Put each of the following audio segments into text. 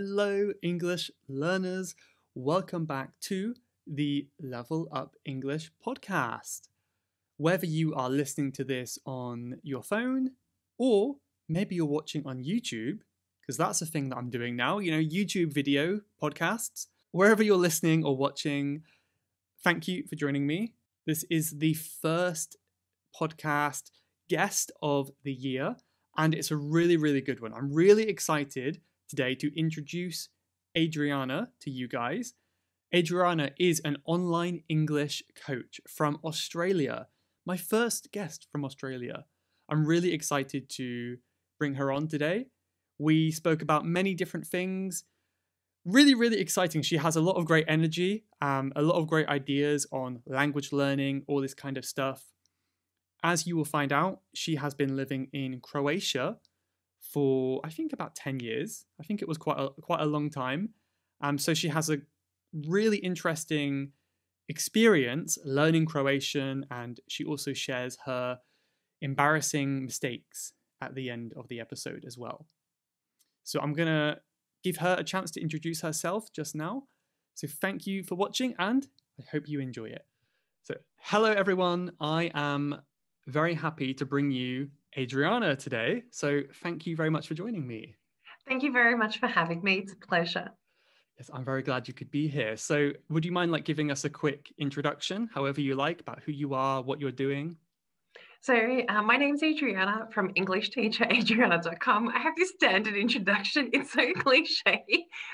Hello, English learners. Welcome back to the Level Up English podcast. Whether you are listening to this on your phone or maybe you're watching on YouTube, because that's a thing that I'm doing now, YouTube video podcasts. Wherever you're listening or watching, thank you for joining me. This is the first podcast guest of the year, and it's a really, really good one. I'm really excited today to introduce Adriana to you guys. Adriana is an online English coach from Australia. My first guest from Australia. I'm really excited to bring her on today. We spoke about many different things. Really, really exciting. She has a lot of great energy, a lot of great ideas on language learning, all this kind of stuff. As you will find out, she has been living in Croatia for, I think, about 10 years. I think it was quite a long time. So she has a really interesting experience learning Croatian, and she also shares her embarrassing mistakes at the end of the episode as well. So I'm going to give her a chance to introduce herself just now. So thank you for watching, and I hope you enjoy it. So hello, everyone. I am very happy to bring you Adriana today. So thank you very much for joining me. Thank you very much for having me. It's a pleasure. Yes, I'm very glad you could be here. So would you mind giving us a quick introduction, however you like, about who you are, what you're doing? So my name's Adriana from EnglishTeacherAdriana.com. I have this standard introduction. It's so cliche.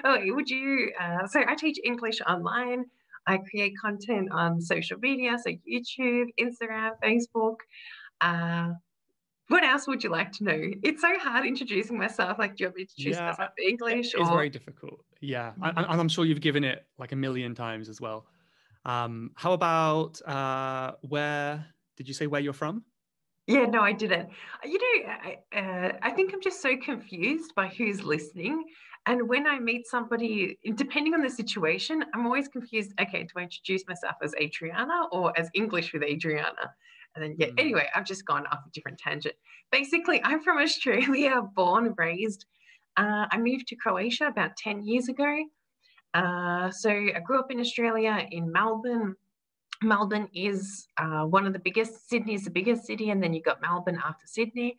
Oh, would you? So I teach English online. I create content on social media, so YouTube, Instagram, Facebook. What else would you like to know? It's so hard introducing myself. Do you want me to introduce myself in English? It's very difficult. Yeah, and I'm sure you've given it a million times as well. How about where did you say where you're from? Yeah, no, I didn't. I think I'm just so confused by who's listening. And when I meet somebody, depending on the situation, I'm always confused. Okay, do I introduce myself as Adriana or as English with Adriana? And then, anyway, I've just gone off a different tangent. Basically, I'm from Australia, born and raised. I moved to Croatia about 10 years ago. So I grew up in Australia, in Melbourne. Melbourne is one of the biggest. Sydney is the biggest city, and then you got Melbourne after Sydney.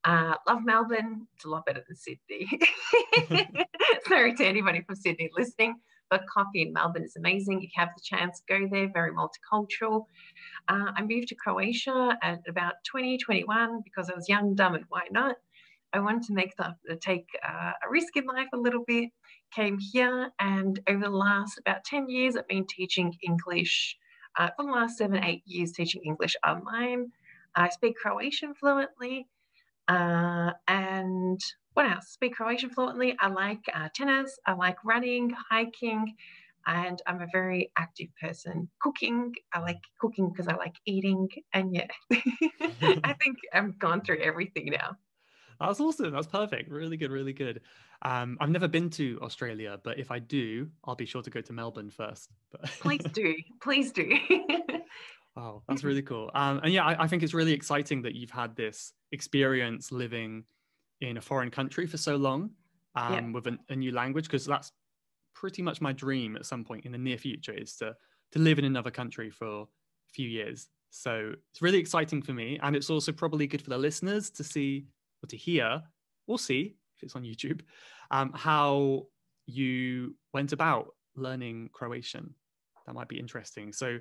Love Melbourne. It's a lot better than Sydney. Sorry to anybody from Sydney listening, but coffee in Melbourne is amazing. If you have the chance, go there. Very multicultural. I moved to Croatia at about 2021 because I was young, dumb, and why not? I wanted to take a risk in life a little bit. Came here, and over the last about 10 years, I've been teaching English. For the last 7-8 years, teaching English online. I speak Croatian fluently. And what else? Speak Croatian fluently. I like tennis. I like running, hiking, and I'm a very active person. Cooking. I like cooking because I like eating. And yeah, I think I've gone through everything now. That's awesome. That's perfect. Really good, really good. I've never been to Australia, but if I do, I'll be sure to go to Melbourne first. Please do. Please do. Wow, that's really cool. And yeah, I think it's really exciting that you've had this experience living in a foreign country for so long with a new language, because that's pretty much my dream at some point in the near future, is to live in another country for a few years. So it's really exciting for me. And it's also probably good for the listeners to see or to hear or see, if it's on YouTube, how you went about learning Croatian. That might be interesting. So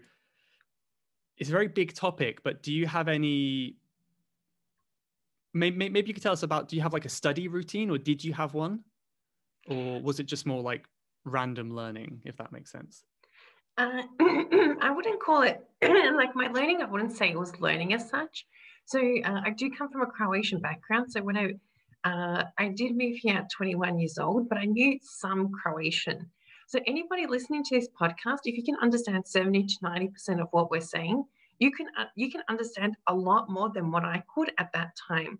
it's a very big topic, but do you have any, maybe you could tell us about, do you have a study routine, or did you have one? Or was it just more random learning, if that makes sense? I wouldn't call it my learning. I wouldn't say it was learning as such. So I do come from a Croatian background. So when I did move here at 21 years old, but I knew some Croatian. So anybody listening to this podcast, if you can understand 70 to 90% of what we're saying, you can understand a lot more than what I could at that time.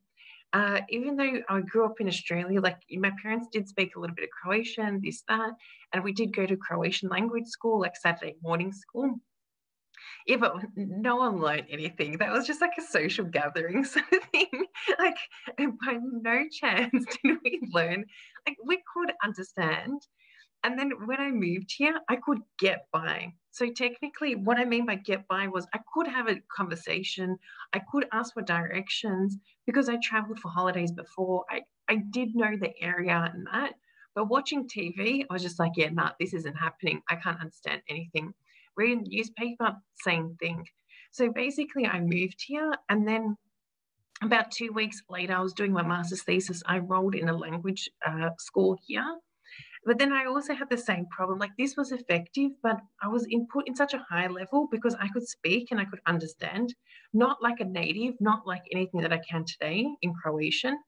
Even though I grew up in Australia, my parents did speak a little bit of Croatian, this, that, and we did go to Croatian language school, Saturday morning school. Yeah, but no one learned anything. That was just like a social gathering sort of thing. Like, and by no chance did we learn. Like, we could understand. And then when I moved here, I could get by. So technically, what I mean by get by was I could have a conversation. I could ask for directions because I traveled for holidays before. I did know the area and that. But watching TV, I was just like, yeah, nah, this isn't happening. I can't understand anything. Reading the newspaper, same thing. So basically, I moved here, and then about 2 weeks later, I was doing my master's thesis. I enrolled in a language school here, but then I also had the same problem. Like, this was effective, but I was input in such a high level because I could speak and I could understand, not like a native, not like anything that I can today in Croatian,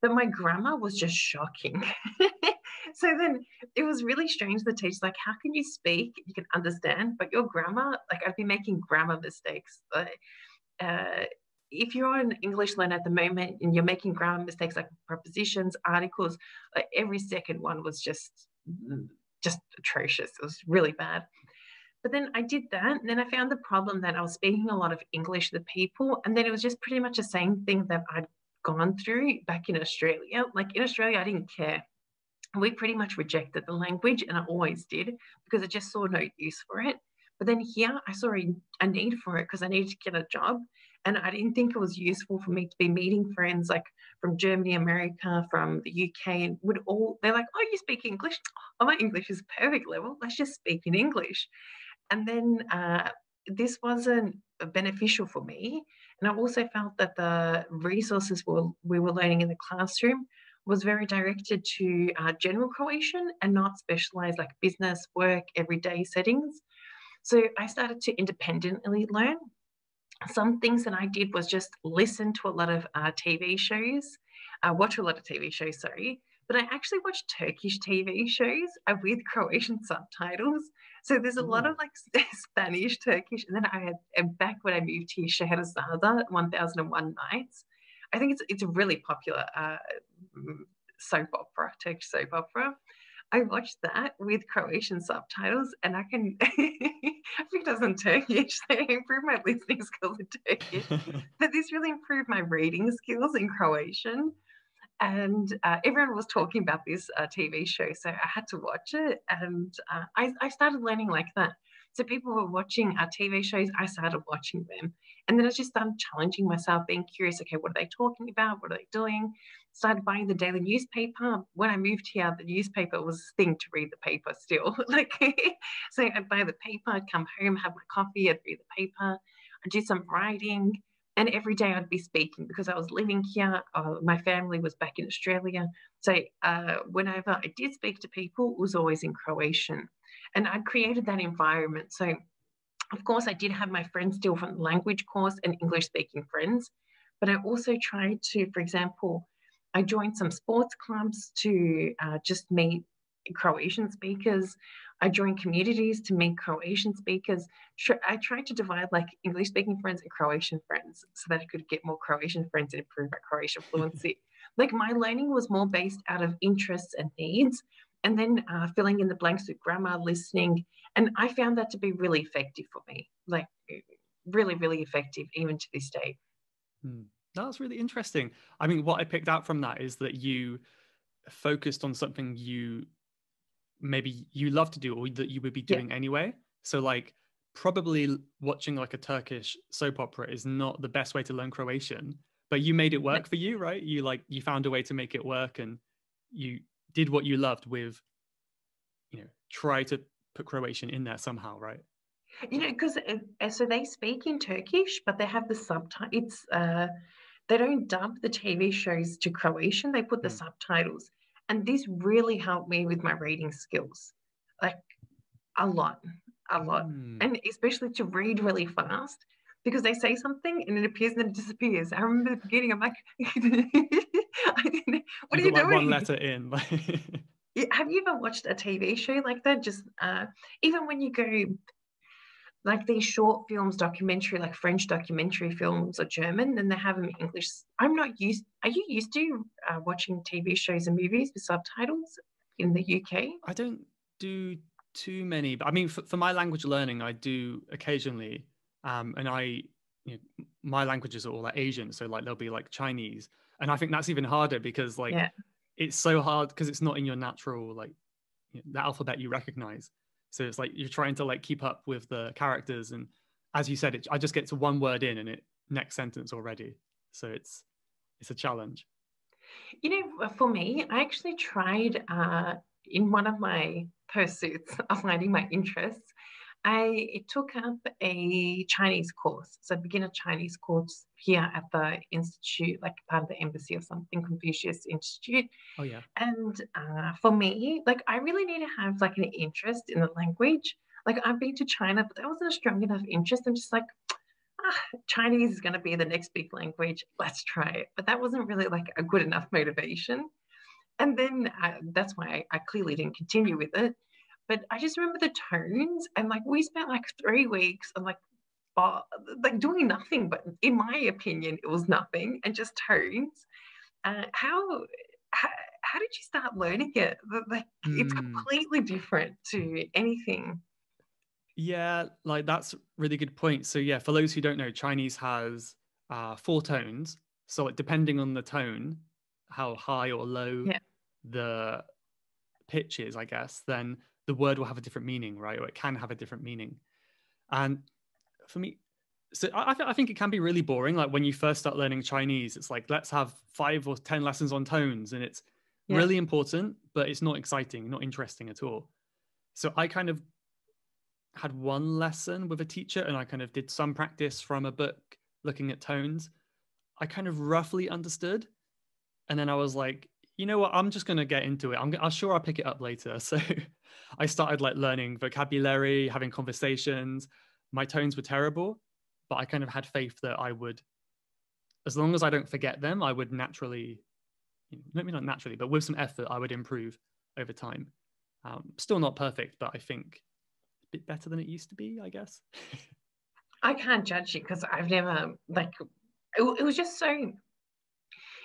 but my grammar was just shocking. So then it was really strange. The teacher's like, how can you speak? You can understand, but your grammar, like, I'd be making grammar mistakes. Uh, if you're an English learner at the moment and you're making grammar mistakes like prepositions, articles, like every second one was just atrocious. It was really bad. But then I did that, and then I found the problem that I was speaking a lot of English to people, and then it was just pretty much the same thing that I'd gone through back in Australia. Like, in Australia, I didn't care. We pretty much rejected the language, and I always did because I just saw no use for it. But then here, I saw a need for it because I needed to get a job, and I didn't think it was useful for me to be meeting friends like from Germany, America, from the UK, and they're like, "Oh, you speak English? Oh, my English is perfect level. Let's just speak in English." And then this wasn't beneficial for me. And I also felt that the resources we were learning in the classroom was very directed to general Croatian and not specialized like business, work, everyday settings. So I started to independently learn. Some things that I did was just listen to a lot of TV shows, watch a lot of TV shows, sorry. But I actually watched Turkish TV shows with Croatian subtitles. So there's a lot of Ooh. like Spanish, Turkish, and then I had back when I moved here, Scheherazade, 1001 Nights. I think it's a really popular soap opera, Turkish soap opera. I watched that with Croatian subtitles, and I can I think it was in Turkish, so I improved my listening skills in Turkish. But this really improved my reading skills in Croatian. And everyone was talking about this TV show, so I had to watch it, and I started learning like that. So people were watching TV shows, I started watching them, and then I just started challenging myself, being curious. Okay, what are they talking about? What are they doing? Started buying the daily newspaper. When I moved here, the newspaper was a thing to read the paper still. Like, so I'd buy the paper, I'd come home, have my coffee, I'd read the paper, I'd do some writing, and every day I'd be speaking because I was living here. My family was back in Australia. So whenever I did speak to people, it was always in Croatian. And I created that environment. So, of course, I did have my friends still from the language course and English speaking friends. But I also tried to, for example, I joined some sports clubs to just meet Croatian speakers. I joined communities to meet Croatian speakers. I tried to divide like English speaking friends and Croatian friends so that I could get more Croatian friends and improve my Croatian fluency. Like, my learning was more based out of interests and needs, and then filling in the blanks with grammar, listening. And I found that to be really effective for me, like really, really effective even to this day. That's really interesting. I mean, what I picked out from that is that you focused on something maybe you love to do or that you would be Yeah. doing anyway. So like probably watching like a Turkish soap opera is not the best way to learn Croatian, but you made it work for you, right? You found a way to make it work and you did what you loved with, try to put Croatian in there somehow, right? Because so they speak in Turkish, but they have the subtitles. They don't dub the TV shows to Croatian, they put the Hmm. subtitles. And this really helped me with my reading skills, like a lot, a lot. And especially to read really fast because they say something and it appears and then it disappears. I remember the beginning, I'm like, what You are got you like one doing? letter in. Have you ever watched a TV show like that? Just even when you go like these short films, documentary, like French documentary films or German, and they have them in English. I'm not used. Are you used to watching TV shows and movies with subtitles in the UK? I don't do too many, but I mean, for my language learning, I do occasionally. And my languages are all like Asian, so like there'll be like Chinese, and I think that's even harder because like Yeah. it's so hard because it's not in your natural like the alphabet you recognize. So it's like you're trying to like keep up with the characters, and as you said, I just get to one word in, and it next sentence already. So it's a challenge. For me, I actually tried in one of my pursuits of finding my interests. I took up a Chinese course, so beginner Chinese course here at the institute, like part of the embassy or something, Confucius Institute. Oh yeah. And for me, like I really need to have like an interest in the language. Like I've been to China, but that wasn't a strong enough interest. I'm just like, Chinese is going to be the next big language. Let's try it. But that wasn't really like a good enough motivation. And then that's why I clearly didn't continue with it. But I just remember the tones, and like we spent like 3 weeks of like doing nothing. But in my opinion, it was nothing and just tones. How did you start learning it? Like it's completely different to anything. Yeah, like that's really good point. So yeah, for those who don't know, Chinese has 4 tones. So like, depending on the tone, how high or low Yeah. the pitch is, I guess, then the word will have a different meaning, right? Or it can have a different meaning. And for me, so I think it can be really boring. Like when you first start learning Chinese, it's like, let's have 5 or 10 lessons on tones. And it's Yeah. really important, but it's not exciting, not interesting at all. So I kind of had one lesson with a teacher and I kind of did some practice from a book looking at tones. I kind of roughly understood. And then I was like, you know what? I'm just going to get into it. I'm sure I'll pick it up later. So I started like learning vocabulary, having conversations. My tones were terrible, but I kind of had faith that I would, as long as I don't forget them, I would naturally, maybe not naturally, but with some effort, I would improve over time. Still not perfect, but I think a bit better than it used to be, I guess. I can't judge you because I've never like it was just so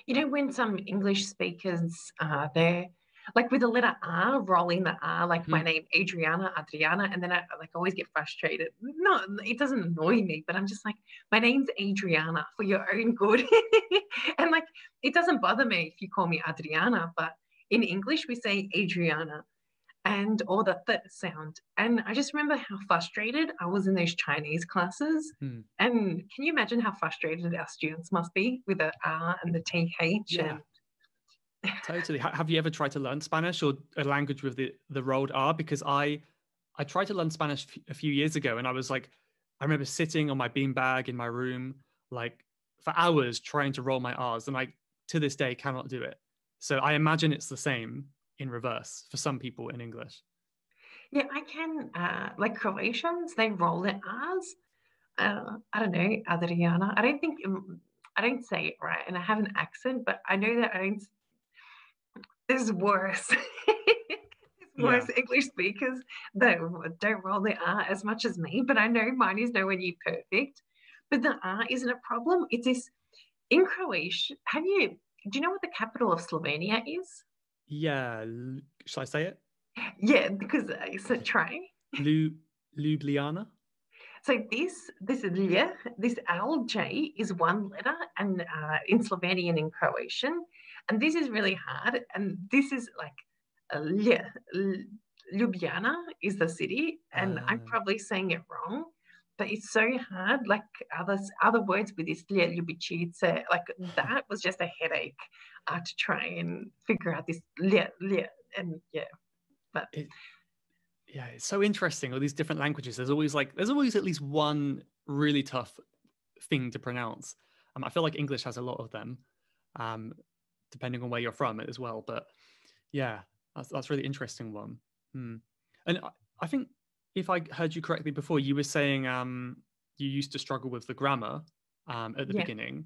when some English speakers they're like with the letter R, rolling the R, like my name, Adriana, and then I like always get frustrated. No, it doesn't annoy me, but I'm just like, my name's Adriana for your own good. And like it doesn't bother me if you call me Adriana, but in English we say Adriana and or the th sound. And I just remember how frustrated I was in those Chinese classes. Hmm. And can you imagine how frustrated our students must be with the R and the TH? Yeah, And totally. Have you ever tried to learn Spanish or a language with the rolled R? Because I tried to learn Spanish a few years ago, and I was like, I remember sitting on my beanbag in my room, like for hours trying to roll my R's, and I to this day cannot do it. So I imagine it's the same in reverse for some people in English. yeah, I can, like Croatians, they roll their R's. I don't know, Adriana. I don't say it right, and I have an accent, but I know that I don't. There's worse. There's Yeah. worse English speakers that don't roll their R as much as me, but I know mine is nowhere near perfect. But the R isn't a problem. It's this in Croatia. Do you know what the capital of Slovenia is? Yeah. Shall I say it? Yeah, because it's a try. Lu Ljubljana. So this L, this LJ is one letter, and in Slovenian and Croatian, and this is really hard. And this is like Ljubljana is the city, and I'm probably saying it wrong, but it's so hard. Like other words with this Ljubičice, like that was just a headache to try and figure out this and yeah, but. Yeah, it's so interesting. All these different languages. There's always at least one really tough thing to pronounce. I feel like English has a lot of them, um, depending on where you're from as well. But yeah, that's really interesting one. Hmm. And I think if I heard you correctly before, you were saying you used to struggle with the grammar at the Yeah. beginning.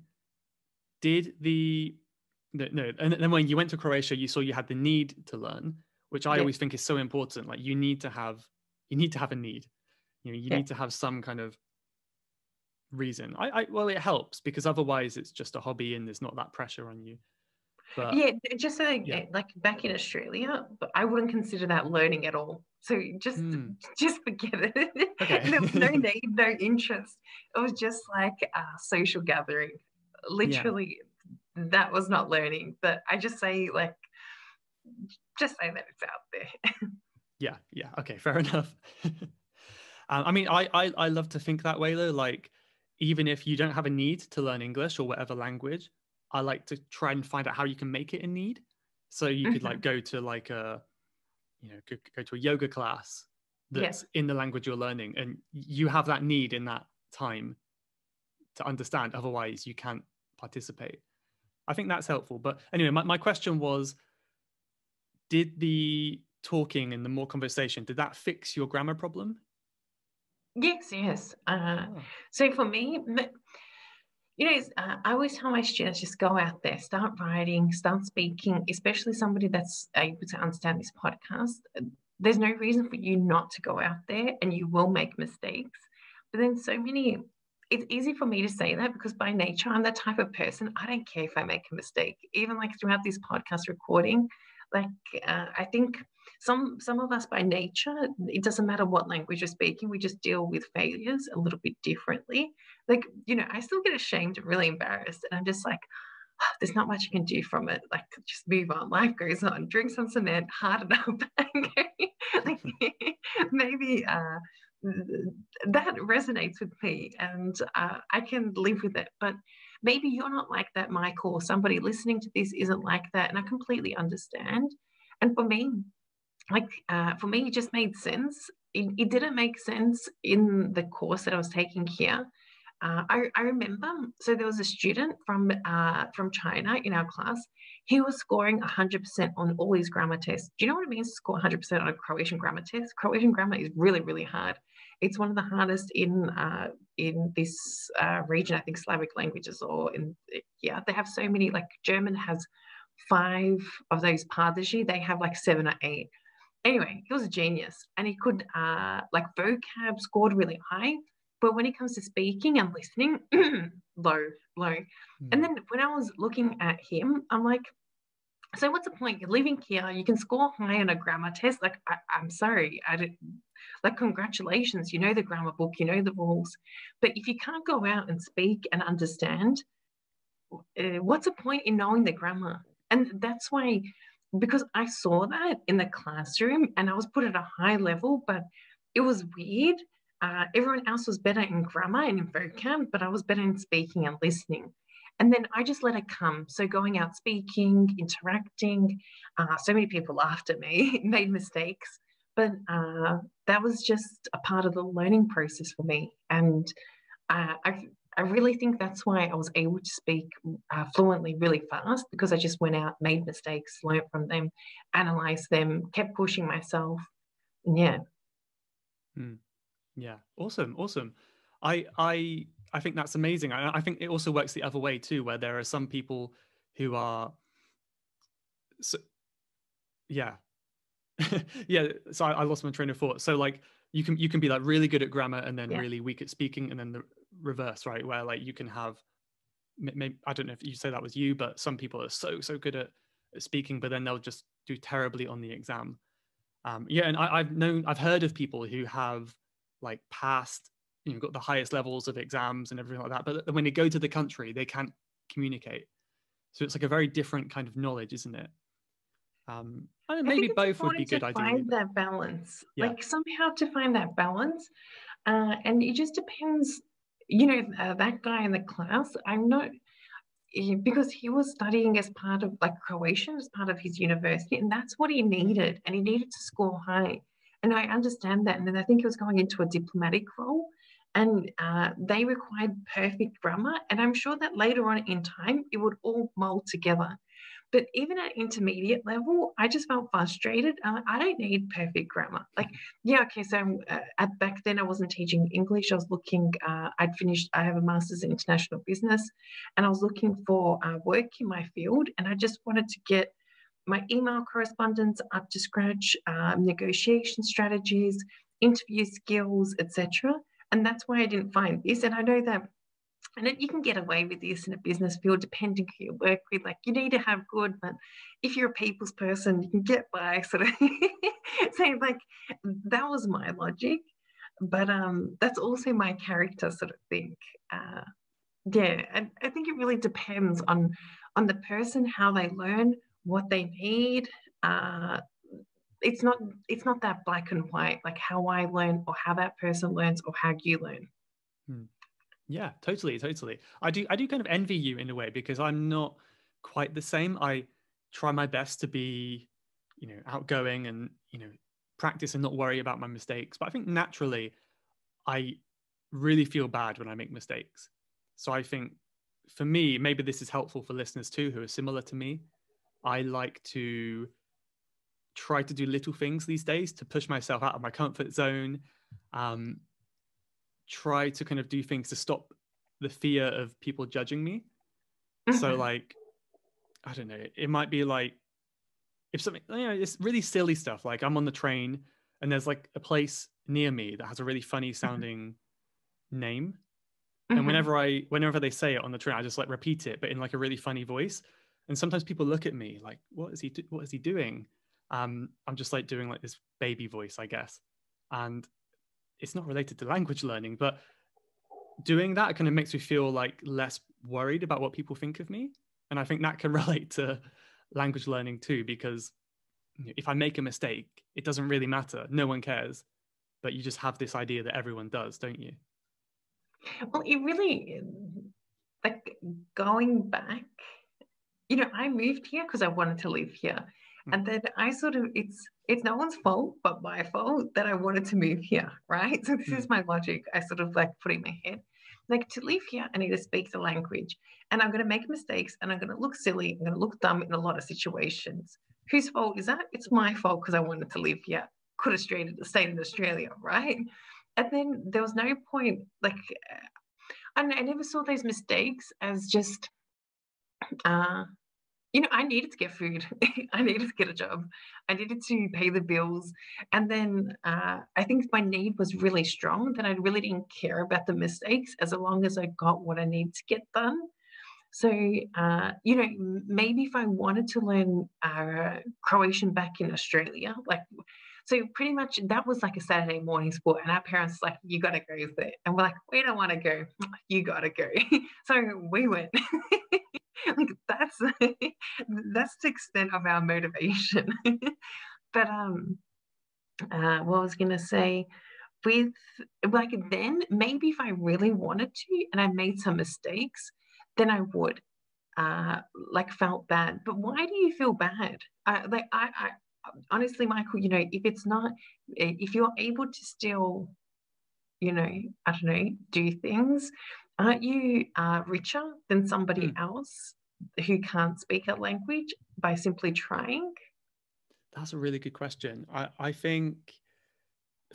Did no, and then when you went to Croatia, you saw you had the need to learn, which I Yeah. always think is so important. Like you need to have a need. You Yeah. need to have some kind of reason. Well, it helps because otherwise it's just a hobby and there's not that pressure on you. But Yeah, just so yeah. like back in Australia, but I wouldn't consider that learning at all. So just forget it. Okay. There was no need, no interest. It was just like a social gathering. Yeah. Literally, that was not learning. But I just say like, just say that it's out there. Yeah. Yeah. Okay. Fair enough. I mean, I love to think that way though. Like, even if you don't have a need to learn English or whatever language, I like to try and find out how you can make it a need. So you could like Mhm. go to like a, go to a yoga class Yeah. that's in the language you're learning, and you have that need in that time to understand. Otherwise, you can't participate. I think that's helpful. But anyway, my question was, did the talking and the more conversation, did that fix your grammar problem? Yes, yes. Oh. So for me, I always tell my students just go out there, start writing, start speaking, especially somebody that's able to understand this podcast. There's no reason for you not to go out there, and you will make mistakes. But then it's easy for me to say that because by nature, I'm that type of person. I don't care if I make a mistake, even like throughout this podcast recording. Like, I think some of us by nature, it doesn't matter what language you're speaking, we just deal with failures a little bit differently. Like, I still get ashamed and really embarrassed. And I'm just like, there's not much you can do from it. Like, just move on. Life goes on. Drink some cement, harden up. Like, maybe that resonates with me, and I can live with it. But maybe you're not like that, Michael, or somebody listening to this isn't like that. And I completely understand. And for me, it just made sense. It didn't make sense in the course that I was taking here. I remember, so there was a student from China in our class. He was scoring 100% on all his grammar tests. Do you know what it means to score 100% on a Croatian grammar test? Croatian grammar is really, really hard. It's one of the hardest in this region, I think Slavic languages, or yeah, they have so many. Like German has 5 of those partashi. They have like 7 or 8. Anyway, he was a genius, and he could like vocab scored really high, but when it comes to speaking and listening, low, low. And then when I was looking at him, I'm like, so what's the point? You're living here, you can score high on a grammar test. Like, I'm sorry, I didn't like, congratulations, you know the grammar book, you know the rules. But if you can't go out and speak and understand, what's the point in knowing the grammar? And that's why, because I saw that in the classroom and I was put at a high level, but it was weird. Everyone else was better in grammar and in vocab, but I was better in speaking and listening. And then I just let it come. So going out speaking, interacting, so many people laughed at me, made mistakes, but that was just a part of the learning process for me. And I really think that's why I was able to speak fluently really fast, because I just went out, made mistakes, learned from them, analyzed them, kept pushing myself. And yeah. Yeah, awesome, awesome. I think that's amazing. I think it also works the other way too, where there are some people who are, so, yeah, yeah. So I lost my train of thought. So like you can be like really good at grammar and then Yeah. really weak at speaking, and then the reverse, right? Where like you can have, maybe, I don't know if you say that was you, but some people are so good at speaking, but then they'll just do terribly on the exam. Yeah, and I've heard of people who have like passed, got the highest levels of exams and everything like that, but when they go to the country, they can't communicate. So it's like a very different kind of knowledge, isn't it? I don't know, I maybe think it's both would be important to good ideally, find but that balance, yeah. like somehow to find that balance. And it just depends, that guy in the class, I'm not, because he was studying as part of like Croatian as part of his university, and that's what he needed, and he needed to score high. And I understand that. And then I think he was going into a diplomatic role, and they required perfect grammar. And I'm sure that later on in time, it would all mold together. But even at intermediate level, I just felt frustrated. I don't need perfect grammar. Like, yeah, okay. So at back then, I wasn't teaching English. I was looking. I have a master's in international business, and I was looking for work in my field. And I just wanted to get my email correspondence up to scratch, negotiation strategies, interview skills, etc. And that's why I didn't find this. And I know that And you can get away with this in a business field, depending who you work with. Like, you need to have good, but if you're a people's person, you can get by, sort of. So, like, that was my logic, but that's also my character, sort of thing. Yeah, and I think it really depends on the person, how they learn, what they need. Uh, it's not that black and white, like how I learn or how that person learns or how you learn. Yeah, totally, totally. I do kind of envy you in a way because I'm not quite the same. I try my best to be, outgoing and, practice and not worry about my mistakes. But I think naturally I really feel bad when I make mistakes. So I think for me, maybe this is helpful for listeners too who are similar to me. I like to try to do little things these days to push myself out of my comfort zone. Um, Try to kind of do things to stop the fear of people judging me. So like, I don't know, it might be like if something, it's really silly stuff. Like I'm on the train and there's like a place near me that has a really funny sounding name. And whenever they say it on the train, I just like repeat it, but in like a really funny voice. And sometimes people look at me like, what is he doing? I'm just like doing like this baby voice, I guess. And it's not related to language learning, but doing that kind of makes me feel like less worried about what people think of me. And I think that can relate to language learning too, because if I make a mistake, it doesn't really matter. No one cares. But you just have this idea that everyone does, don't you? Well, it really, like, going back, I moved here because I wanted to live here. And then I sort of, it's no one's fault but my fault that I wanted to move here, right? So this is my logic. I sort of like put in my head, like, to live here, I need to speak the language. And I'm going to make mistakes and I'm going to look silly. I'm going to look dumb in a lot of situations. Whose fault is that? It's my fault because I wanted to live here. Could have stayed in Australia, right? And then there was no point, like, I never saw those mistakes as just, I needed to get food. I needed to get a job. I needed to pay the bills. And then I think my need was really strong that I really didn't care about the mistakes as long as I got what I need to get done. So, maybe if I wanted to learn Croatian back in Australia, like, so pretty much that was like a Saturday morning sport. And our parents like, you got to go with it. And we're like, we don't want to go. You got to go. So we went. Like, that's that's the extent of our motivation. But what I was gonna say, with, like, then maybe if I really wanted to and I made some mistakes, then I would like, felt bad. But why do you feel bad? Like, I honestly, Michael, if you're able to still, I don't know, do things, aren't you richer than somebody else who can't speak a language by simply trying? That's a really good question. I think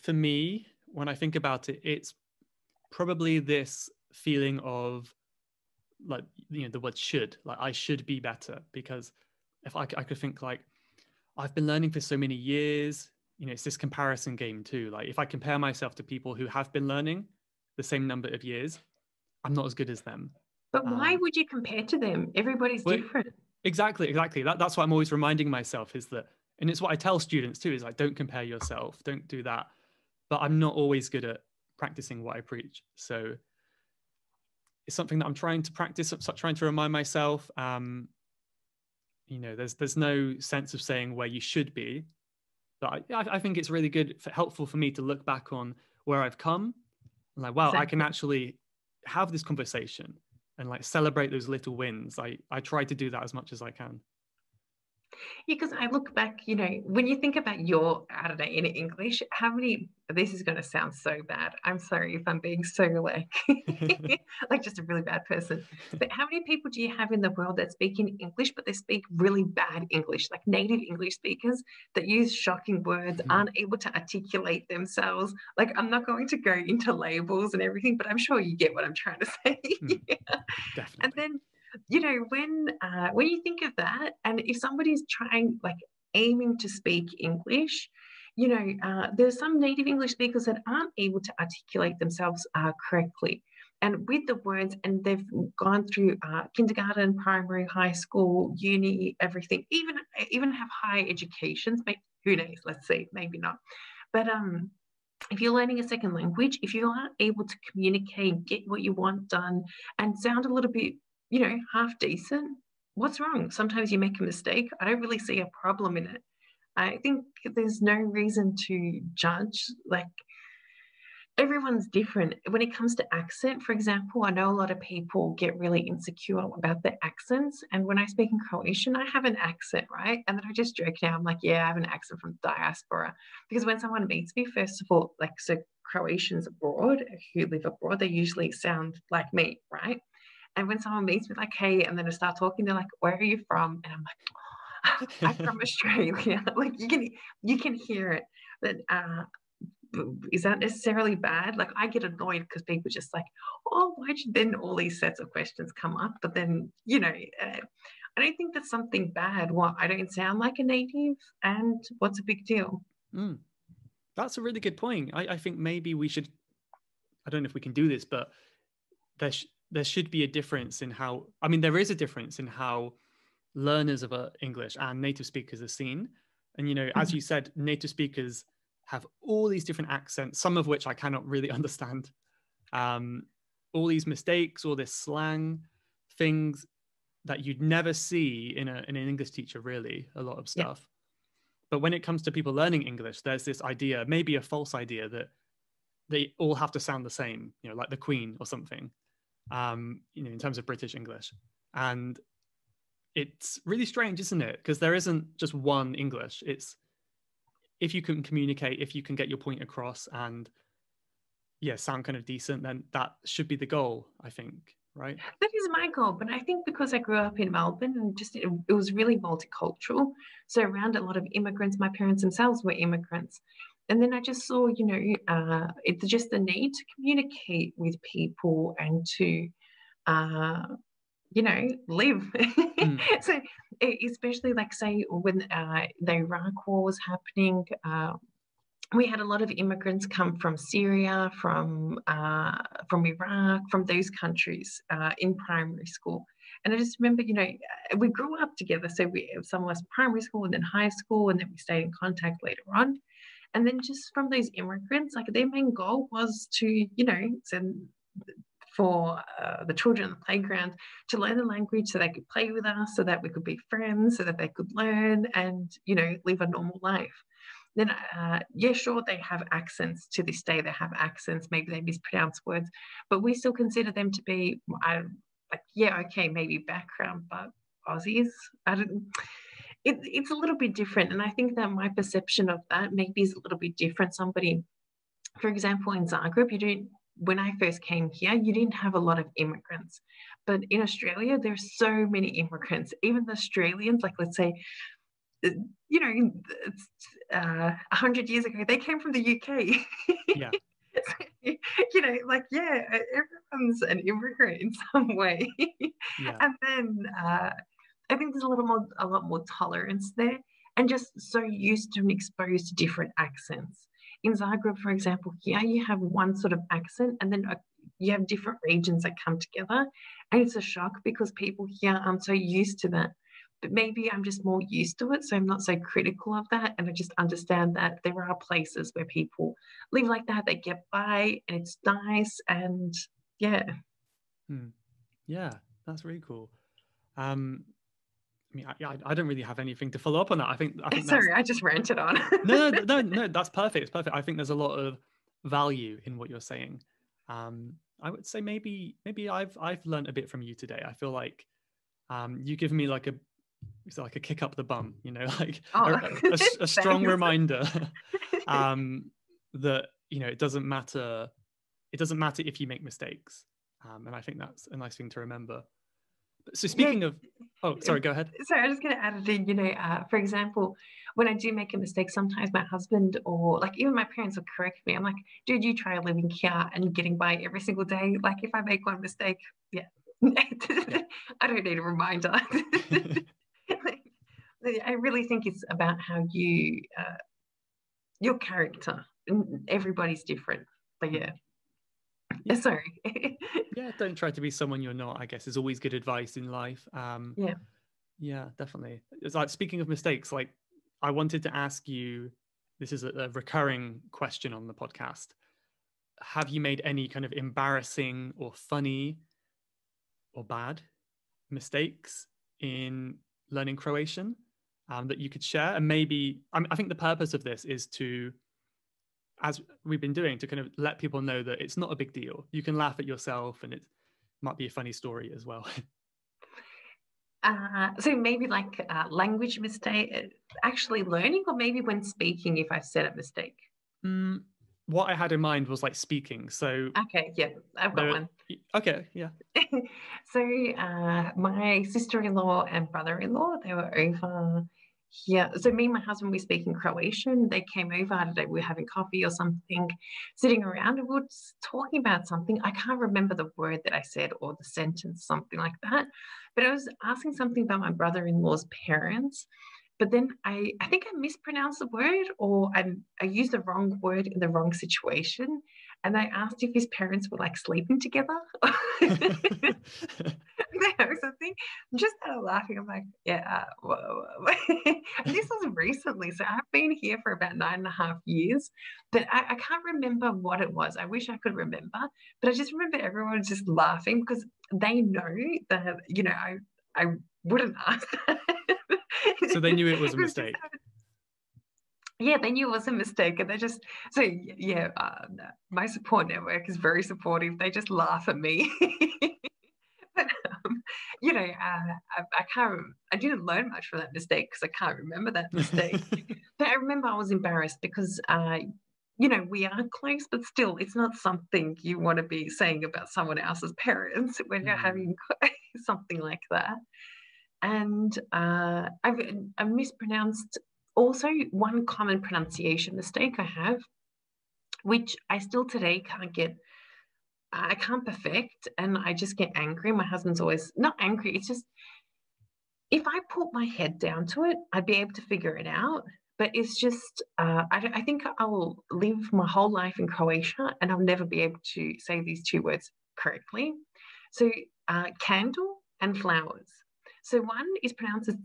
for me, when I think about it, it's probably this feeling of like, the word should, like I should be better. Because if I could think like, I've been learning for so many years, it's this comparison game too. Like if I compare myself to people who have been learning the same number of years, I'm not as good as them. But why would you compare to them? Everybody's different. Exactly. That's what I'm always reminding myself is that, and it's what I tell students too, is like, don't compare yourself, don't do that. But I'm not always good at practicing what I preach. So it's something that I'm trying to practice, trying to remind myself. There's no sense of saying where you should be, but I think it's really good, helpful for me to look back on where I've come and like, wow, exactly. I can actually have this conversation and like celebrate those little wins. I try to do that as much as I can. Yeah, because I look back, when you think about your, I don't know, in English, this is going to sound so bad. I'm sorry if I'm being so like, like just a really bad person. But how many people do you have in the world that speak in English, but they speak really bad English, like native English speakers that use shocking words, aren't able to articulate themselves? Like, I'm not going to go into labels and everything, but I'm sure you get what I'm trying to say. Yeah. Definitely. And then, when you think of that, and if somebody's trying, like, aiming to speak English, there's some native English speakers that aren't able to articulate themselves correctly. and with the words, and they've gone through kindergarten, primary, high school, uni, everything, even have high educations. Who knows? Let's see, maybe not. But if you're learning a second language, if you are able to communicate, get what you want done, and sound a little bit, half decent, what's wrong? Sometimes you make a mistake. I don't really see a problem in it. I think there's no reason to judge. Like, everyone's different. When it comes to accent, for example, I know a lot of people get really insecure about their accents. And when I speak in Croatian, I have an accent, right? And then I just joke now, I'm like, yeah, I have an accent from diaspora. Because when someone meets me, first of all, like, so Croatians abroad who live abroad, they usually sound like me, right? And when someone meets me, like, hey, and then I start talking, they're like, where are you from? And I'm like, oh, I'm from Australia. Like, you can hear it. But is that necessarily bad? Like, I get annoyed because people just like, oh, why'd you, then all these sets of questions come up, but then I don't think that's something bad. What, I don't sound like a native, and what's a big deal? That's a really good point. I think maybe we should, I don't know if we can do this, but there should be a difference in how, I mean, there is a difference in how learners of English and native speakers are seen. And as you said, native speakers have all these different accents, some of which I cannot really understand. All these mistakes, all this slang, things that you'd never see in an English teacher, really, a lot of stuff. Yeah. But when it comes to people learning English, there's this idea, maybe a false idea, that they all have to sound the same, like the Queen or something, in terms of British English. And it's really strange, isn't it? Because there isn't just one English. It's, if you can communicate, if you can get your point across and sound kind of decent, then that should be the goal, I think, right? That is my goal. But I think because I grew up in Melbourne, and just it was really multicultural. So around a lot of immigrants, my parents themselves were immigrants. And then I just saw, it's just the need to communicate with people and to live. So especially, like, say, when the Iraq war was happening, we had a lot of immigrants come from Syria, from Iraq, from those countries in primary school. And I just remember, we grew up together. So some of us primary school and then high school, and then we stayed in contact later on. And then just from those immigrants, like, their main goal was to, send for the children on the playground to learn the language so they could play with us, so that we could be friends, so that they could learn and, live a normal life. Then, sure, they have accents to this day. They have accents. Maybe they mispronounce words, but we still consider them to be, okay, maybe background, but Aussies, it's a little bit different. And I think that my perception of that maybe is a little bit different. Somebody, for example, in Zagreb, when I first came here, you didn't have a lot of immigrants. But in Australia, there's so many immigrants. Even the Australians, like, let's say, 100 years ago, they came from the UK. Yeah. Everyone's an immigrant in some way. Yeah. And then I think there's a lot more tolerance there, and just so used to and exposed to different accents. In Zagreb, for example, you have one sort of accent, and then you have different regions that come together, and it's a shock because people here aren't so used to that. But maybe I'm just more used to it, so I'm not so critical of that, and I just understand that there are places where people live like that, they get by, and it's nice, and yeah. Yeah, that's really cool. I mean, I don't really have anything to follow up on that. I think Sorry, I just ranted on. No, that's perfect. It's perfect. I think there's a lot of value in what you're saying. I would say maybe I've learned a bit from you today. I feel like you give me like a kick up the bum, like a strong reminder that it doesn't matter if you make mistakes, and I think that's a nice thing to remember. So speaking of, sorry, go ahead. Sorry, I'm just going to add it in. For example, when I do make a mistake, sometimes my husband or like even my parents will correct me. I'm like, dude, you try living here and getting by every single day. Like, if I make one mistake, I don't need a reminder. I really think it's about how your character. Everybody's different, but yeah. Sorry. Yeah, don't try to be someone you're not, I guess, is always good advice in life. Yeah. Yeah, definitely. It's like, speaking of mistakes, like I wanted to ask you, this is a recurring question on the podcast. Have you made any kind of embarrassing or funny or bad mistakes in learning Croatian, that you could share? And maybe, I think the purpose of this is to, as we've been doing, to kind of let people know that it's not a big deal. You can laugh at yourself, and it might be a funny story as well. So maybe like language mistake, actually learning, or maybe when speaking, if I said a mistake. What I had in mind was like speaking. So Okay, yeah, I've got there, one. okay, yeah. So my sister-in-law and brother-in-law, they were over here. So me and my husband, we speak in Croatian. They came over, I don't know, we were having coffee or something, sitting around, and we were talking about something. I can't remember the word that I said or the sentence, something like that. But I was asking something about my brother-in-law's parents. But then I think I mispronounced the word, or I used the wrong word in the wrong situation. And I asked if his parents were like sleeping together. Or something. Just started laughing. I'm like, yeah, whoa, whoa. And this was recently. So I've been here for about 9.5 years, but I can't remember what it was. I wish I could remember, but I just remember everyone just laughing because they know that, I wouldn't ask that. So they knew it was It a was just, mistake. yeah, they knew it was a mistake, and they just, so yeah, my support network is very supportive. They just laugh at me. But I can't. I didn't learn much from that mistake because I can't remember that mistake. But I remember I was embarrassed because, we are close, but still, it's not something you want to be saying about someone else's parents when you're having something like that. And I've mispronounced. Also, one common pronunciation mistake I have, which I still today can't get, I can't perfect, and I just get angry. My husband's always not angry. It's just if I put my head down to it, I'd be able to figure it out. But it's just, I think I will live my whole life in Croatia and I'll never be able to say these two words correctly. So, candle and flowers. So, one is pronounced as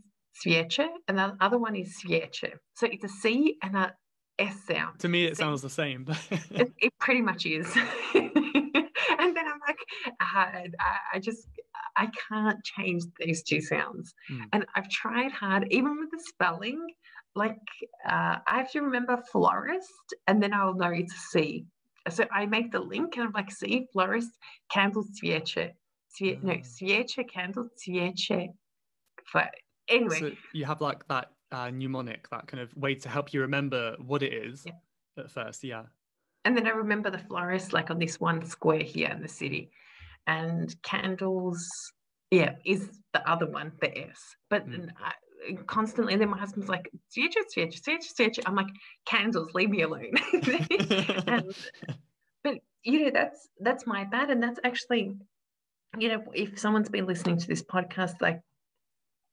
svijeće and the other one is svijeće. So, it's a C and a S sound. To me, it See? sounds the same. It pretty much is. And then I'm like, I can't change these two sounds. And I've tried hard, even with the spelling. Like, I have to remember florist, and then I'll know it's a C. So I make the link, and I'm like, see, florist, candle, svijeće. No, svijeće, candle, svijeće. Anyway. So you have like that mnemonic, that kind of way to help you remember what it is at first. Yeah. And then I remember the florist, like on this one square here in the city. And candles, is the other one, the S. But constantly, and then my husband's like, I'm like, candles, leave me alone. But that's my bad. And that's actually, if someone's been listening to this podcast, like,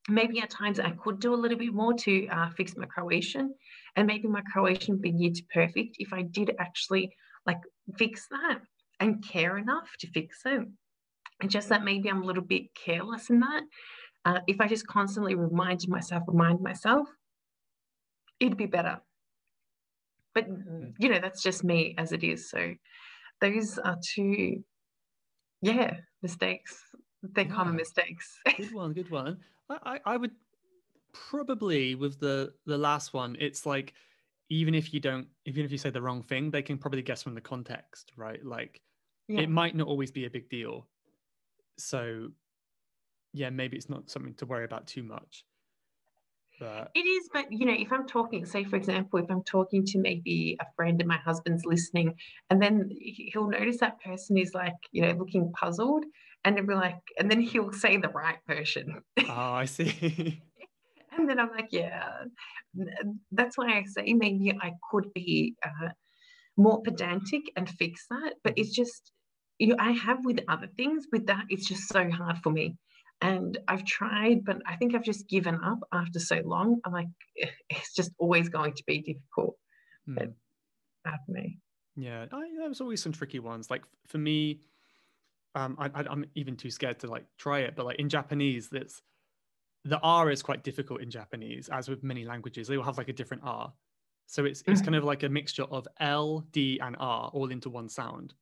maybe at times I could do a little bit more to fix my Croatian, and maybe my Croatian would be near to perfect if I did actually like fix that and care enough to fix it. And just that maybe I'm a little bit careless in that. If I just constantly remind myself, it'd be better. But that's just me as it is. So those are two, mistakes. They're common mistakes. Good one. I would probably, with the last one, it's like, even if you say the wrong thing, they can probably guess from the context, right? Like, it might not always be a big deal. So maybe it's not something to worry about too much. But it is, but if I'm talking, say for example, if I'm talking to maybe a friend and my husband's listening, and then he'll notice that person is like, looking puzzled, and he'll be like, and then he'll say the right version. Oh, I see. And then I'm like, yeah, that's why I say maybe I could be more pedantic and fix that. But it's just, I have with other things, with that, it's just so hard for me. And I've tried, but I think I've just given up after so long. I'm like, it's just always going to be difficult. But for me. Yeah, there's always some tricky ones. Like for me, I'm even too scared to like try it. But like in Japanese, that's the R is quite difficult in Japanese, as with many languages. They will have like a different R. So it's kind Mhm. of like a mixture of L, D, and R all into one sound.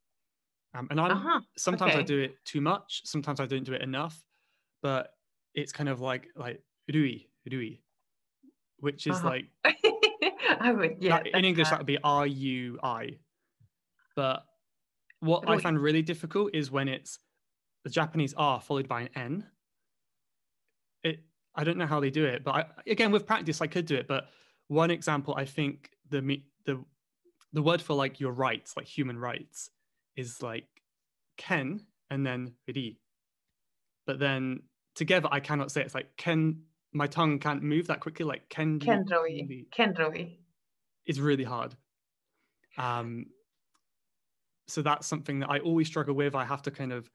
And I'm Uh-huh. sometimes I Okay. do it too much, sometimes I don't do it enough, but it's kind of like rui, which is Uh-huh. like I would, yeah, that in that's English that hard. would be RUI. But what I Rui. find really difficult is when it's the Japanese R followed by an N. It I don't know how they do it, but again with practice I could do it. But one example, I think the word for like your rights, like human rights, is like ken and then ri. But then together I cannot say it. It's like ken. My tongue can't move that quickly. Like Kendroi. ri. Kendroi. It's really hard. Um, so that's something that I always struggle with. I have to kind of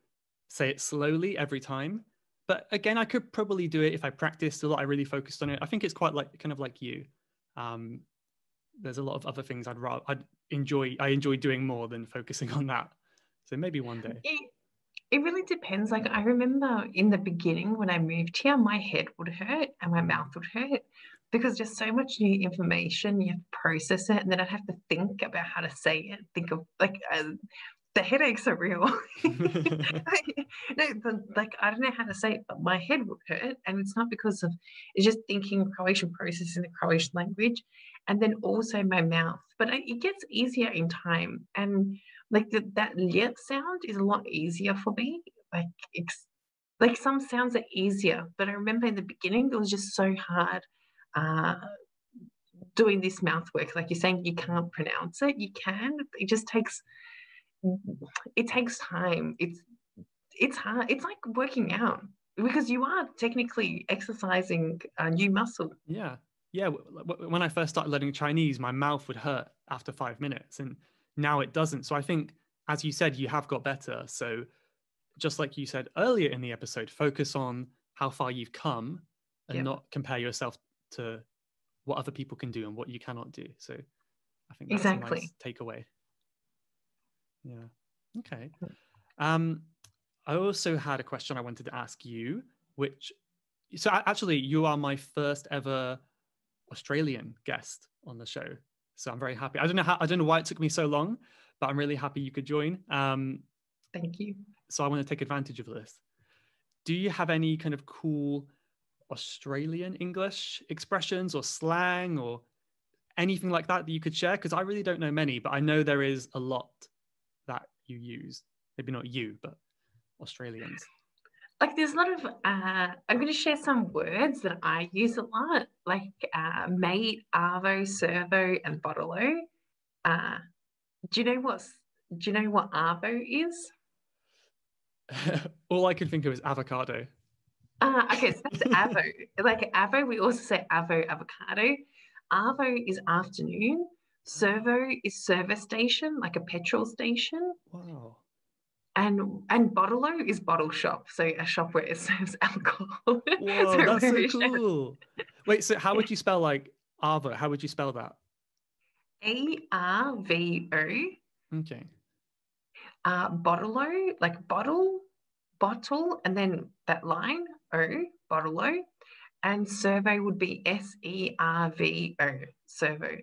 say it slowly every time. But again, I could probably do it if I practiced a lot. I really focused on it. I think it's quite like kind of like you. Um, there's a lot of other things I'd enjoy. I enjoy doing more than focusing on that. So maybe one day. It really depends. Like I remember in the beginning when I moved here, my head would hurt and my mouth would hurt because just so much new information, you have to process it, and then I'd have to think about how to say it. Think of like the headaches are real. No, like I don't know how to say it, but my head would hurt, and it's not because of it's just thinking Croatian, processing the Croatian language, and then also my mouth. But it gets easier in time, and like that lit sound is a lot easier for me. Like like some sounds are easier, but I remember in the beginning it was just so hard. Uh, Doing this mouth work, like you're saying, you can't pronounce it. You can. It just takes time. It's hard. It's like working out because you are technically exercising a new muscle. Yeah. Yeah. When I first started learning Chinese, my mouth would hurt after 5 minutes, and now it doesn't. So I think, as you said, you have got better. So just like you said earlier in the episode, focus on how far you've come and Yep, not compare yourself to what other people can do and what you cannot do. So I think that's a exactly. nice takeaway. Yeah. Okay. Um, I also had a question I wanted to ask you, which, so actually, you are my first ever Australian guest on the show. So I'm very happy. I don't know why it took me so long, but I'm really happy you could join. Thank you. So I want to take advantage of this. Do you have any kind of cool Australian English expressions or slang or anything like that that you could share? Because I really don't know many, but I know there is a lot that you use. Maybe not you, but Australians. Like there's a lot of I'm going to share some words that I use a lot, like mate, arvo, servo, and bottolo. Uh, do you know what do you know what arvo is? All I can think of is avocado. Okay, so that's avo. Like avo, we also say avo, avocado. Arvo is afternoon. Servo is service station, like a petrol station. Wow. And Bottolo is bottle shop, so a shop where it serves alcohol. Whoa, So that's where so it shows cool. Wait, so how would you spell like Avo? How would you spell that? ARVO, Okay. Bottolo, like bottle, and then that line O, Bottolo, and servo would be SERVO, servo.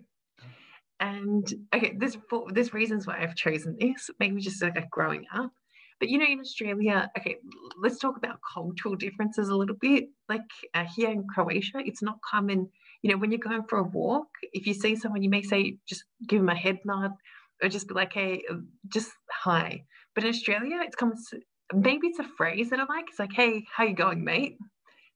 And okay, there's reasons why I've chosen this. Maybe just like growing up, but you know, in Australia, okay, let's talk about cultural differences a little bit. Like here in Croatia, it's not common. You know, when you're going for a walk, if you see someone, you may say just give them a head nod, or just be like, hey, just hi. But in Australia, it's common. Maybe it's a phrase that I like. It's like, hey, how you going, mate?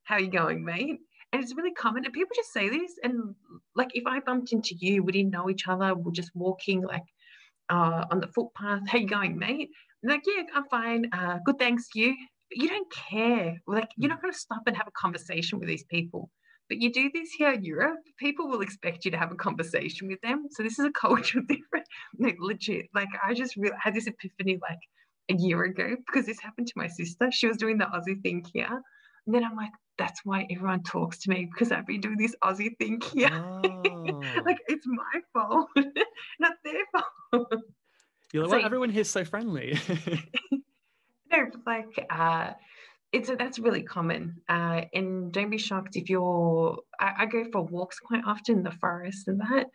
How you going, mate? And it's really common. And people just say this. And like if I bumped into you, we didn't know each other, we're just walking like on the footpath. How you going, mate? And like, yeah, I'm fine. Good, thanks you. But you don't care. Like you're not going to stop and have a conversation with these people. But you do this here in Europe, people will expect you to have a conversation with them. So this is a cultural difference. Like legit. Like I just had this epiphany like a year ago because this happened to my sister. She was doing the Aussie thing here. And then I'm like, that's why everyone talks to me because I've been doing this Aussie thing here. Oh. Like it's my fault, not their fault. You're like, So well, everyone here's so friendly. no, but like that's really common. And don't be shocked if I go for walks quite often in the forest and that,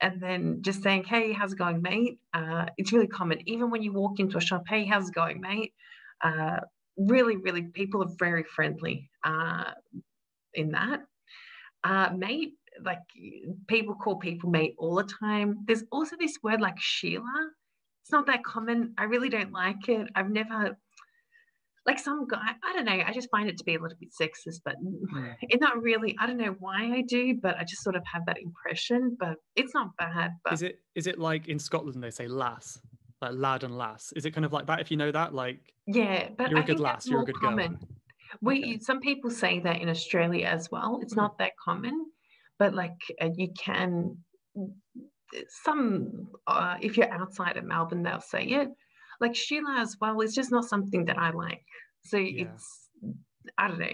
and then just saying, "Hey, how's it going, mate?" It's really common. Even when you walk into a shop, "Hey, how's it going, mate?" Uh, really, really, people are very friendly in that. Mate, like people call people mate all the time. There's also this word like Sheila. It's not that common. I really don't like it. I've never like some guy, I don't know, I just find it to be a little bit sexist, but it's not really, I don't know why I do, but I just sort of have that impression, but it's not bad. But Is it like in Scotland they say lass, like lad and lass? Is it kind of like that if you know that? Like yeah, but you're I a good think that's lass, you're a more good girl. common. Okay. Some people say that in Australia as well. It's not that common, but like you can, if you're outside of Melbourne, they'll say it. Like Sheila as well, it's just not something that I like. So Yeah. I don't know.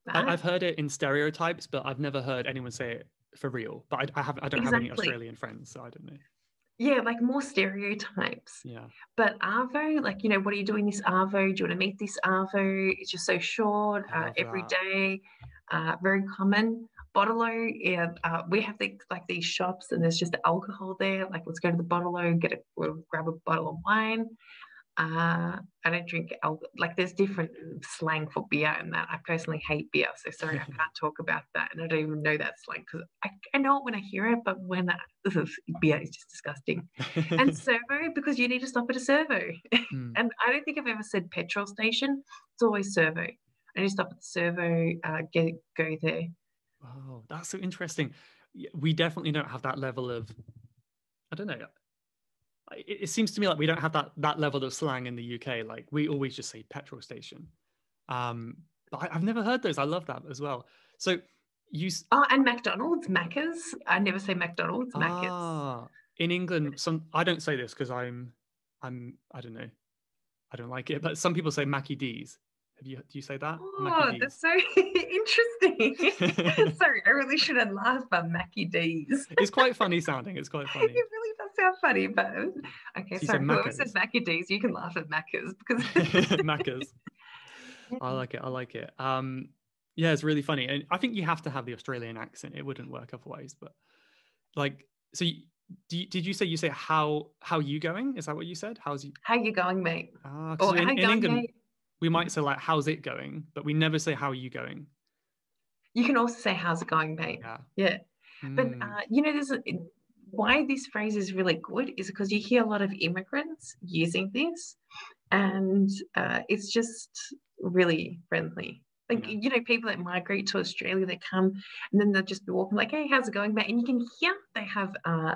I've heard it in stereotypes, but I've never heard anyone say it for real. But I don't have any Exactly. Australian friends, so I don't know. Yeah, like more stereotypes. Yeah. But Arvo, like, what are you doing this Arvo? Do you want to meet this Arvo? It's just so short, I love every that. day, very common. Bottle-o, yeah, we have these shops and there's just alcohol there. Like, let's go to the Bottle-o, we'll grab a bottle of wine. I don't drink alcohol. Like, there's different slang for beer and that. I personally hate beer, so sorry, I can't talk about that. And I don't even know that slang because I know it when I hear it, but when beer is just disgusting. And servo, because you need to stop at a servo. And I don't think I've ever said petrol station. It's always servo. I need to stop at the servo, go there. Oh, that's so interesting. We definitely don't have that level of, I don't know. It seems to me like we don't have that level of slang in the UK. Like we always just say petrol station. But I've never heard those. I love that as well. So you Oh, and McDonald's, Macca's. I never say McDonald's, Macca's. in England, I don't say this because I don't know. I don't like it, but some people say Mackie D's. Do you say that? Mackie Oh, D's. that's so interesting. Sorry, I really shouldn't laugh about Mackie D's. It's quite funny sounding. It's quite funny. It really does sound funny, but okay, So you say sorry. Whoever says Macca's. Mackie D's, you can laugh at Macca's because Macca's. I like it. I like it. Yeah, it's really funny, and I think you have to have the Australian accent. It wouldn't work otherwise. But like, so did you say how you going? Is that what you said? how you going, mate? Because Or how you in going, England mate? we might say like how's it going, but we never say how are you going. You can also say how's it going, mate? Yeah. Yeah. But Mm, why this phrase is really good is because you hear a lot of immigrants using this, and it's just really friendly. Like yeah. people that migrate to Australia, they come and then they'll just be walking like, "Hey, how's it going, mate?" And you can hear they have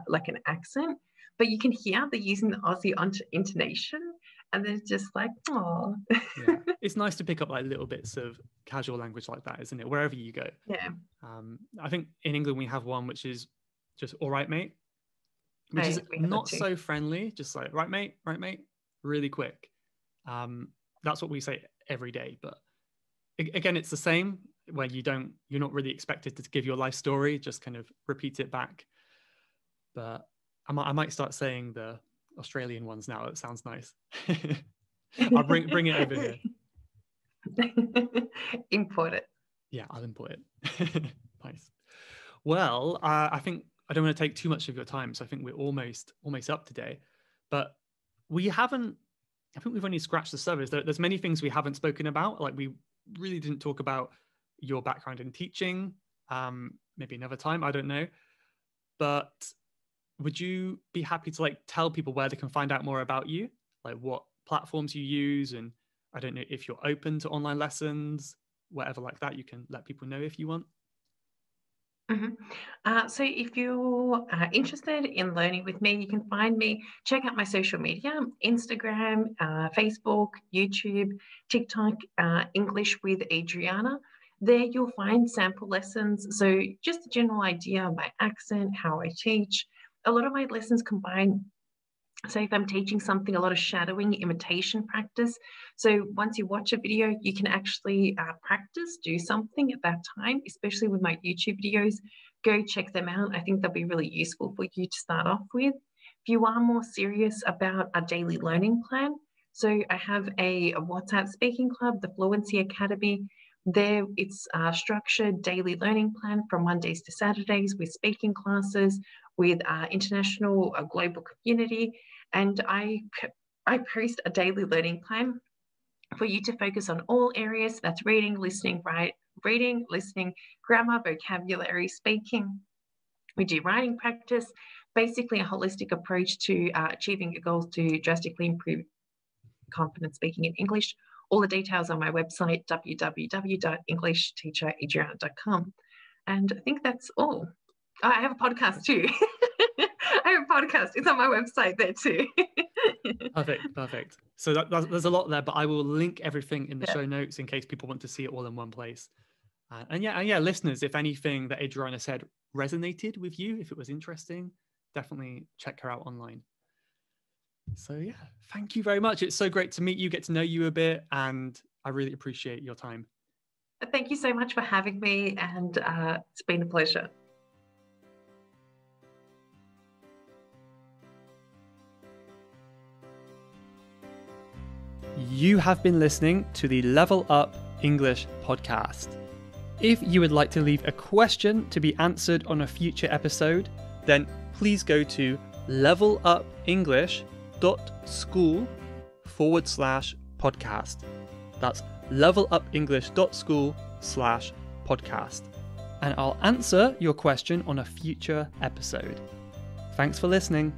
like an accent, but you can hear they're using the Aussie intonation, and they're just like, "Oh, Yeah. It's nice to pick up like little bits of casual language like that, isn't it? Wherever you go. yeah." I think in England we have one which is just all right, mate, which is Hey, we have that not too. so friendly, just like right, mate, really quick. That's what we say every day. But again, it's the same where you're not really expected to give your life story, just kind of repeat it back. But I might start saying the Australian ones now. It sounds nice. I'll bring it over here. Import it. Yeah, I'll import it. Nice. Well, I think I don't want to take too much of your time, so I think we're almost up today. But we haven't. I think we've only scratched the surface. There's many things we haven't spoken about. Like we really didn't talk about your background in teaching. Maybe another time. I don't know. But would you be happy to like tell people where they can find out more about you, like what platforms you use, and I don't know if you're open to online lessons, whatever like that. You can let people know if you want. So if you're interested in learning with me, you can find me, check out my social media, Instagram, Facebook, YouTube, TikTok, English with Adriana. There you'll find sample lessons. So just a general idea of my accent, how I teach. A lot of my lessons combine, so if I'm teaching something, a lot of shadowing, imitation practice. So once you watch a video, you can actually practice, do something at that time, especially with my YouTube videos. Go check them out. I think they'll be really useful for you to start off with. If you are more serious about a daily learning plan, so I have a WhatsApp speaking club, the Fluency Academy. There it's a structured daily learning plan from Mondays to Saturdays with speaking classes, with international global community. And I post a daily learning plan for you to focus on all areas. That's reading, listening, grammar, vocabulary, speaking. We do writing practice, basically a holistic approach to achieving your goals to drastically improve confidence speaking in English. All the details on my website, www.englishteacheradriana.com. And I think that's all. Oh, I have a podcast too. I have a podcast. It's on my website there too. Perfect. So there's a lot there, but I will link everything in the show notes in case people want to see it all in one place. And listeners, if anything that Adriana said resonated with you, if it was interesting, definitely check her out online. So yeah, thank you very much. It's so great to meet you, get to know you a bit, and I really appreciate your time. Thank you so much for having me, and it's been a pleasure. You have been listening to the Level Up English podcast. If you would like to leave a question to be answered on a future episode, then please go to levelupenglish.school/podcast. That's levelupenglish.school/podcast. And I'll answer your question on a future episode. Thanks for listening.